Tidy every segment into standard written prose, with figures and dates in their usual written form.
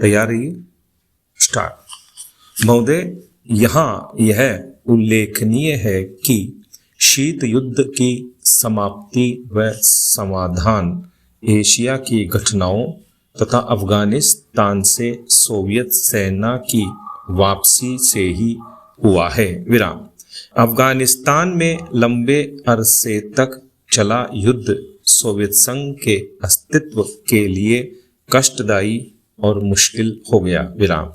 तैयारी स्टार्ट। महोदय, यहाँ यह उल्लेखनीय है कि शीत युद्ध की समाप्ति व समाधान एशिया की घटनाओं तथा अफगानिस्तान से सोवियत सेना की वापसी से ही हुआ है। विराम। अफगानिस्तान में लंबे अरसे तक चला युद्ध सोवियत संघ के अस्तित्व के लिए कष्टदायी और मुश्किल हो गया। विराम।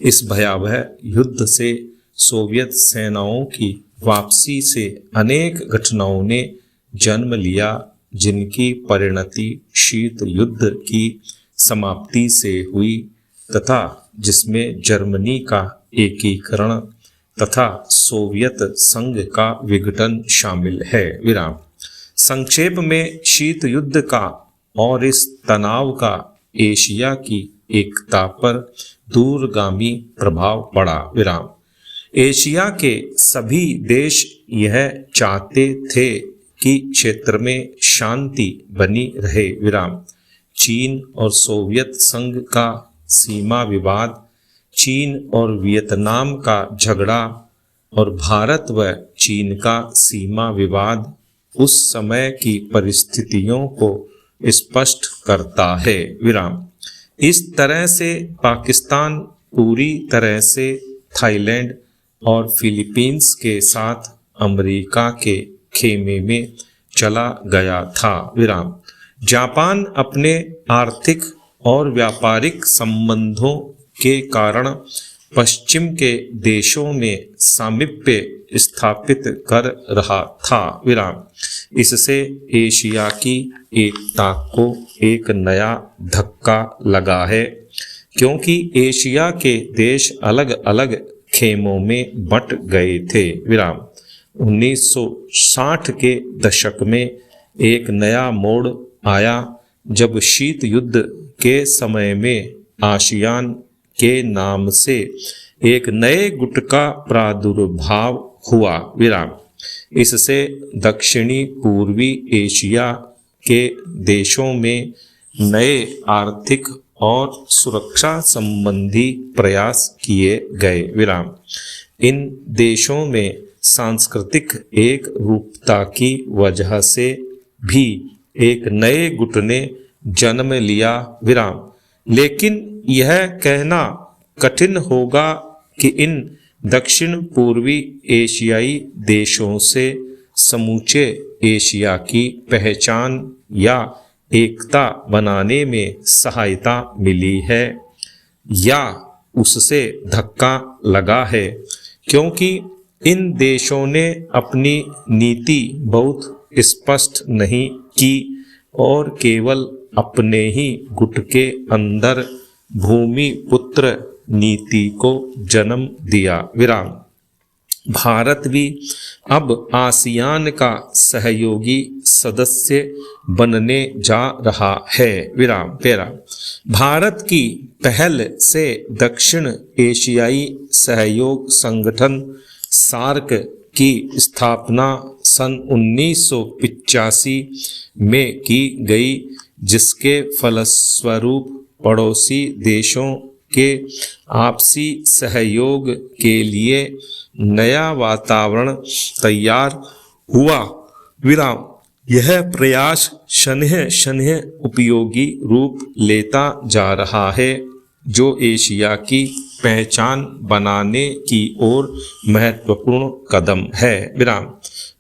इस भयावह युद्ध से सोवियत सेनाओं की वापसी से अनेक घटनाओं ने जन्म लिया, जिनकी परिणति शीत युद्ध की समाप्ति से हुई तथा जिसमें जर्मनी का एकीकरण तथा सोवियत संघ का विघटन शामिल है। विराम। संक्षेप में शीत युद्ध का और इस तनाव का एशिया की एकता पर दूरगामी प्रभाव पड़ा। विराम। एशिया के सभी देश यह चाहते थे कि क्षेत्र में शांति बनी रहे। विराम। चीन और सोवियत संघ का सीमा विवाद, चीन और वियतनाम का झगड़ा और भारत व चीन का सीमा विवाद उस समय की परिस्थितियों को स्पष्ट करता है। विराम। इस तरह से पाकिस्तान पूरी तरह से थाईलैंड और फिलीपींस के साथ अमेरिका के खेमे में चला गया था। विराम। जापान अपने आर्थिक और व्यापारिक संबंधों के कारण पश्चिम के देशों में सामीप्य स्थापित कर रहा था। विराम। इससे एशिया की एकता को एक नया धक्का लगा है, क्योंकि एशिया के देश अलग अलग खेमों में बंट गए थे। विराम। 1960 के दशक में एक नया मोड़ आया जब शीत युद्ध के समय में आसियान के नाम से एक नए गुट का प्रादुर्भाव हुआ। विराम। इससे दक्षिणी पूर्वी एशिया के देशों में नए आर्थिक और सुरक्षा संबंधी प्रयास किए गए। विराम। इन देशों में सांस्कृतिक एक रूपता की वजह से भी एक नए गुट ने जन्म लिया। विराम। लेकिन यह कहना कठिन होगा कि इन दक्षिण पूर्वी एशियाई देशों से समूचे एशिया की पहचान या एकता बनाने में सहायता मिली है या उससे धक्का लगा है, क्योंकि इन देशों ने अपनी नीति बहुत स्पष्ट नहीं की और केवल अपने ही गुट के अंदर भूमि पुत्र नीति को जन्म दिया। विराम। भारत भी अब आसियान का सहयोगी सदस्य बनने जा रहा है। विराम। पेरा। भारत की पहल से दक्षिण एशियाई सहयोग संगठन सार्क की स्थापना सन 1985 में की गई, जिसके फलस्वरूप पड़ोसी देशों के आपसी सहयोग के लिए नया वातावरण तैयार हुआ। विराम। यह प्रयास शनह शनह उपयोगी रूप लेता जा रहा है, जो एशिया की पहचान बनाने की ओर महत्वपूर्ण कदम है। विराम।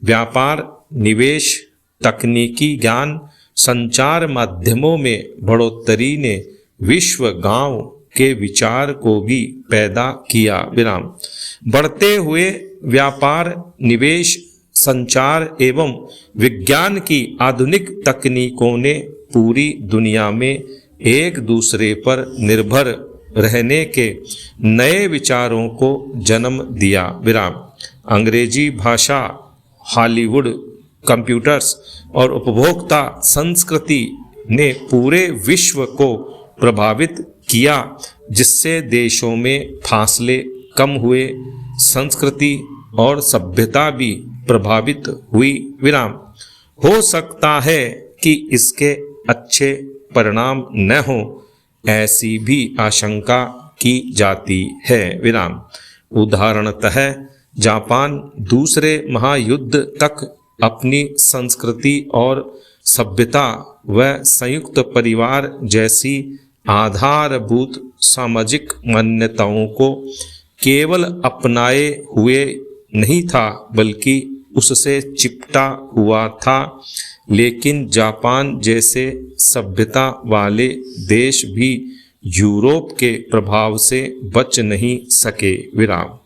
व्यापार, निवेश, तकनीकी ज्ञान, संचार माध्यमों में बढ़ोतरी ने विश्व गांव के विचार को भी पैदा किया। विराम। बढ़ते हुए व्यापार, निवेश, संचार एवं विज्ञान की आधुनिक तकनीकों ने पूरी दुनिया में एक दूसरे पर निर्भर रहने के नए विचारों को जन्म दिया। विराम। अंग्रेजी भाषा, हॉलीवुड, कंप्यूटर्स और उपभोक्ता संस्कृति ने पूरे विश्व को प्रभावित किया, जिससे देशों में फासले कम हुए, संस्कृति और सभ्यता भी प्रभावित हुई। विराम। हो सकता है कि इसके अच्छे परिणाम न हो, ऐसी भी आशंका की जाती है। विराम। उदाहरणतः जापान दूसरे महायुद्ध तक अपनी संस्कृति और सभ्यता व संयुक्त परिवार जैसी आधारभूत सामाजिक मान्यताओं को केवल अपनाए हुए नहीं था बल्कि उससे चिपटा हुआ था, लेकिन जापान जैसे सभ्यता वाले देश भी यूरोप के प्रभाव से बच नहीं सके। विराम।